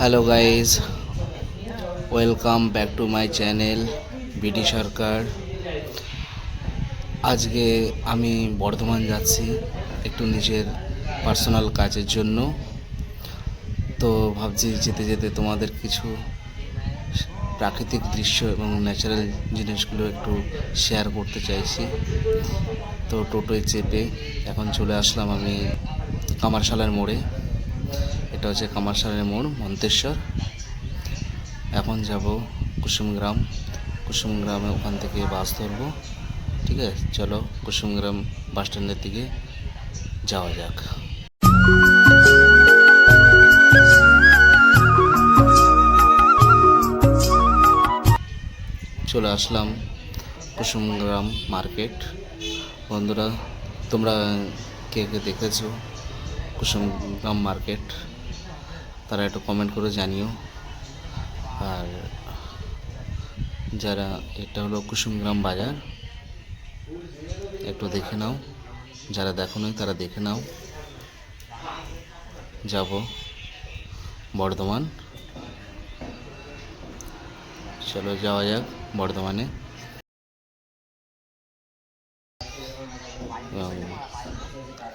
Hello guys, welcome back to my channel BD Sarkar. আজকে আমি বর্ধমান যাচ্ছি একটু নিজের পার্সোনাল কাজের জন্য। তো ভাবছি যেতে যেতে তোমাদের কিছু প্রাকৃতিক দৃশ্য এবং ন্যাচারাল জিনিসগুলো একটু শেয়ার করতে চাইছি। তো টোটোয় চেপে এখন চলে আসলাম আমি কামারশালার মোড়ে। এটা হচ্ছে কামারশালার মোড়, মন্তেশ্বর। এখন যাব কুসুমগ্রামে, ওখান থেকে বাস ধরবো। ঠিক আছে, চলো কুসুমগ্রাম বাস স্ট্যান্ডের দিকে যাওয়া যাক। চলে আসলাম কুসুমগ্রাম মার্কেট। বন্ধুরা, তোমরা কে কে দেখেছো কুসুমগ্রাম মার্কেট, তারা একটু কমেন্ট করে জানিও। আর যারা, এটা হলো কুসুমগ্রাম বাজার, একটু দেখে নাও। যারা দেখো নি তারা দেখে নাও। যাব বর্ধমান, চলো যাওয়া যাক বর্ধমানে। এবং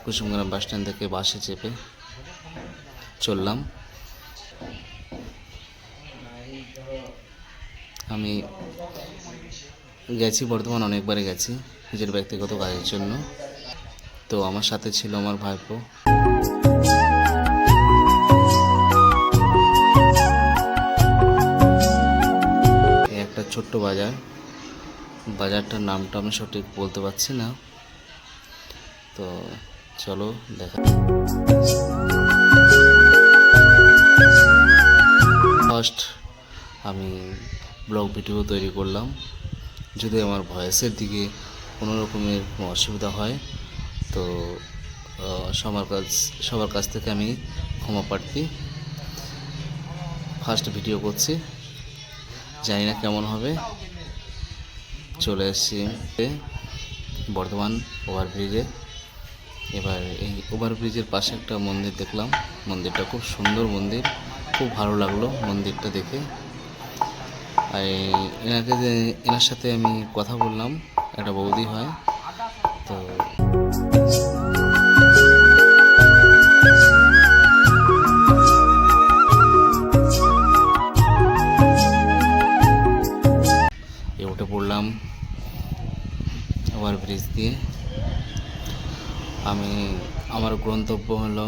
কুসুমগ্রাম বাস স্ট্যান্ড থেকে বাসে চেপে চললাম। আমি গেছি বর্ধমান, অনেকবারই গেছি নিজের ব্যক্তিগত কাজের জন্য। তো আমার সাথে ছিল আমার ভাইপো। একটা ছোট্ট বাজারটার নামটা আমি সঠিক বলতে পারছি না। তো চলো দেখা। ফার্স্ট আমি ব্লগ ভিডিও তৈরি করলাম। যদি আমার ভয়েসের দিকে কোনো রকমের কোনো অসুবিধা হয় তো সবার কাছ থেকে আমি ক্ষমা প্রার্থী। ফার্স্ট ভিডিও করছি, জানি না কেমন হবে। চলে এসেছি বর্ধমান ওভারব্রিজে। এবার এই ওভারব্রিজের পাশে একটা মন্দির দেখলাম। মন্দিরটা খুব সুন্দর মন্দির, খুব ভালো লাগলো মন্দিরটা দেখে। আর এনার সাথে আমি কথা বললাম, একটা বৌদি হয়। তো উঠে পড়লাম ওভারব্রিজ দিয়ে। আমার গন্তব্য হলো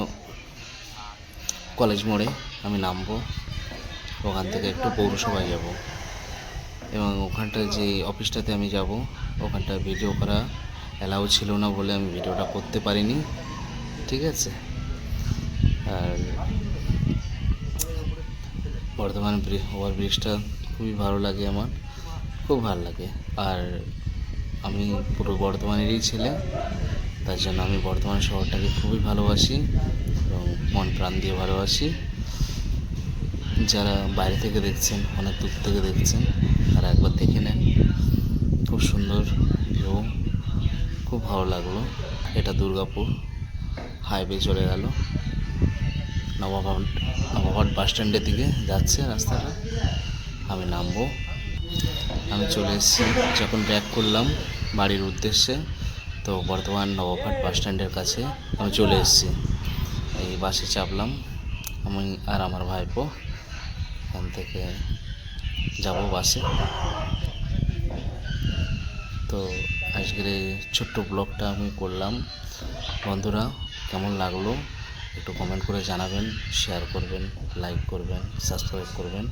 কলেজ মোড়ে। আমি নামবো, ওখান থেকে একটু পৌরসভায় যাব। এবং ওখানটায় যে অফিসটাতে আমি যাব, ওখানটা ভিডিও করা অ্যালাউ ছিল না বলে আমি ভিডিওটা করতে পারিনি। ঠিক আছে। আর বর্ধমান ওভারব্রিজটা খুবই ভালো লাগে, আমার খুব ভালো লাগে। আর আমি পুরো বর্ধমানেরই ছেলে, তার জন্য আমি বর্ধমান শহরটাকে খুবই ভালোবাসি এবং মন প্রাণ দিয়ে ভালোবাসি। যারা বাইরে থেকে দেখছেন, অনেক দূর থেকে দেখছেন, তারা একবার দেখে নেন। খুব সুন্দর ভিউ, খুব ভালো লাগলো। এটা দুর্গাপুর হাইওয়ে চলে গেল, নবাবহাট বাস স্ট্যান্ডের দিকে যাচ্ছে রাস্তাটা। আমি নামবো। আমি চলে এসেছি, যখন ব্যাক করলাম বাড়ির উদ্দেশ্যে, তো বর্ধমান নবাবহাট বাস স্ট্যান্ডের কাছে আমি চলে এসেছি। এই বাসে চাপলাম আমি আর আমার ভাইপো। এখান থেকে যাব বাসে। তো আজকের এই ছোট্ট ব্লগটা আমি করলাম। বন্ধুরা, কেমন লাগলো একটু কমেন্ট করে জানাবেন, শেয়ার করবেন, লাইক করবেন, সাবস্ক্রাইব করবেন।